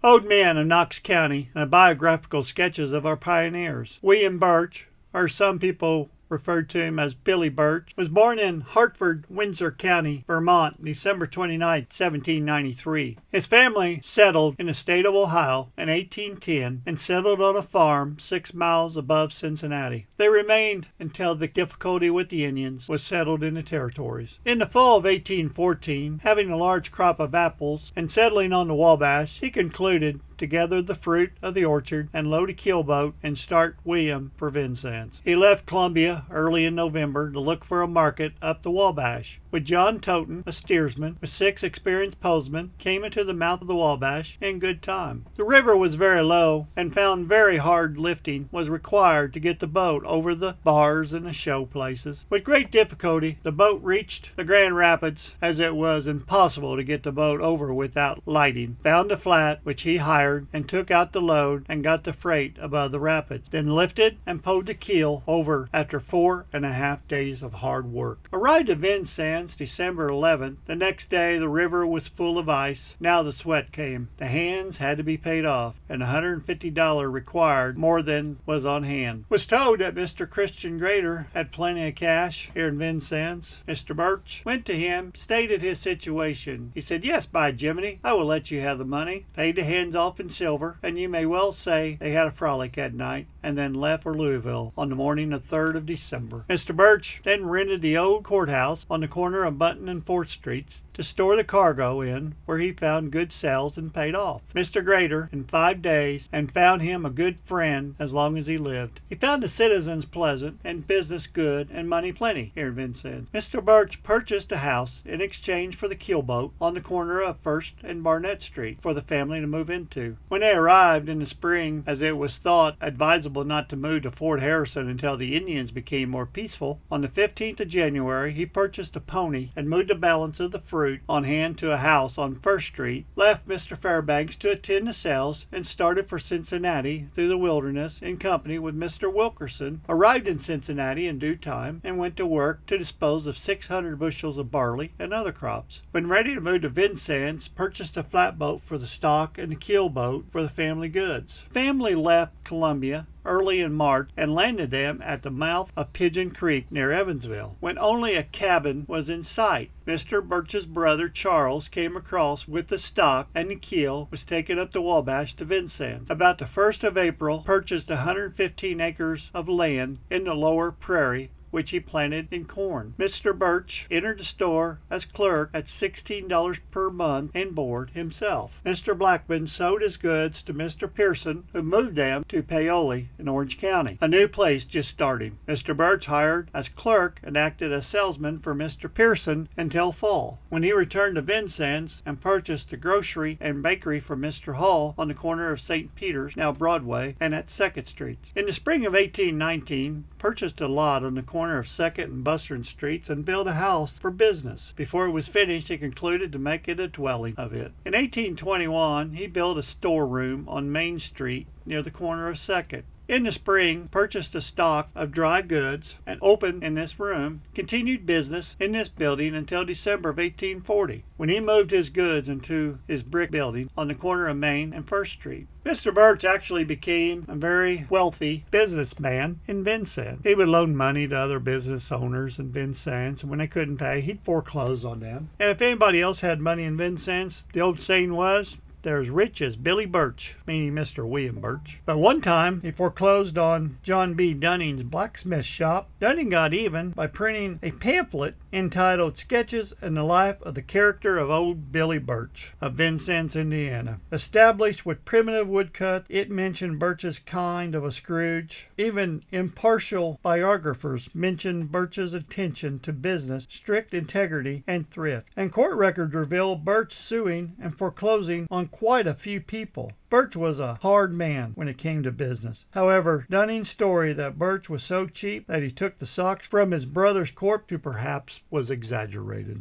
Old Men of Knox County, biographical sketches of our pioneers. William Burtch, or some people referred to him as Billy Burtch, was born in Hartford, Windsor County, Vermont, December 29, 1793. His family settled in the state of Ohio in 1810 and settled on a farm 6 miles above Cincinnati. They remained until the difficulty with the Indians was settled in the territories. In the fall of 1814, having a large crop of apples and settling on the Wabash, he concluded to gather the fruit of the orchard and load a keelboat and start William for Vincennes. He left Columbia early in November to look for a market up the Wabash. With John Totten, a steersman, with 6 experienced postmen, came into the mouth of the Wabash in good time. The river was very low and found very hard lifting was required to get the boat over the bars and the show places. With great difficulty, the boat reached the Grand Rapids, as it was impossible to get the boat over without lighting. Found a flat, which he hired and took out the load and got the freight above the rapids, then lifted and pulled the keel over after 4.5 days of hard work. Arrived at Vincennes December 11th. The next day the river was full of ice. Now the sweat came. The hands had to be paid off, and $150 required more than was on hand. Was told that Mr. Christian Grader had plenty of cash here in Vincennes. Mr. Burtch went to him, stated his situation. He said, "Yes, by Jiminy, I will let you have the money." Paid the hands off in silver, and you may well say they had a frolic that night, and then left for Louisville on the morning of 3rd of December. Mr. Burtch then rented the old courthouse on the corner of Button and 4th Streets to store the cargo in, where he found good sales and paid off Mr. Grader in 5 days, and found him a good friend as long as he lived. He found the citizens pleasant and business good and money plenty here in Vincennes. Mr. Burtch purchased a house in exchange for the keelboat on the corner of 1st and Barnett Street for the family to move into. When they arrived in the spring, as it was thought advisable not to move to Fort Harrison until the Indians became more peaceful, on the 15th of January he purchased a pony and moved the balance of the fruit on hand to a house on 1st Street, left Mr. Fairbanks to attend the sales, and started for Cincinnati through the wilderness in company with Mr. Wilkerson. Arrived in Cincinnati in due time and went to work to dispose of 600 bushels of barley and other crops. When ready to move to Vincennes, purchased a flatboat for the stock and the keelboat for the family goods. Family left Columbia early in March and landed them at the mouth of Pigeon Creek near Evansville, when only a cabin was in sight. Mr. Burtch's brother Charles came across with the stock, and the keel was taken up the Wabash to Vincennes. About the 1st of April, purchased 115 acres of land in the lower prairie, which he planted in corn. Mr. Burtch entered the store as clerk at $16 per month and board himself. Mr. Blackman sold his goods to Mr. Pearson, who moved them to Paoli in Orange County, a new place just starting. Mr. Burtch hired as clerk and acted as salesman for Mr. Pearson until fall, when he returned to Vincennes and purchased a grocery and bakery from Mr. Hall on the corner of St. Peter's, now Broadway, and at 2nd Streets. In the spring of 1819, purchased a lot on the corner of 2nd and Bustard Streets and built a house for business. Before it was finished, he concluded to make it a dwelling of it. In 1821, he built a storeroom on Main Street near the corner of 2nd. In the spring, purchased a stock of dry goods and opened in this room, continued business in this building until December of 1840, when he moved his goods into his brick building on the corner of Main and 1st Street. Mr. Burtch actually became a very wealthy businessman in Vincennes. He would loan money to other business owners in Vincennes, and when they couldn't pay, he'd foreclose on them. And if anybody else had money in Vincennes, the old saying was, "They're as rich as Billy Burtch," meaning Mr. William Burtch. But one time, he foreclosed on John B. Dunning's blacksmith shop. Dunning got even by printing a pamphlet entitled "Sketches in the Life of the Character of Old Billy Burtch" of Vincennes, Indiana. Established with primitive woodcuts, it mentioned Burtch's kind of a Scrooge. Even impartial biographers mentioned Burtch's attention to business, strict integrity, and thrift. And court records reveal Burtch suing and foreclosing on quite a few people. Burtch was a hard man when it came to business. However, Dunning's story that Burtch was so cheap that he took the socks from his brother's corpse to perhaps was exaggerated.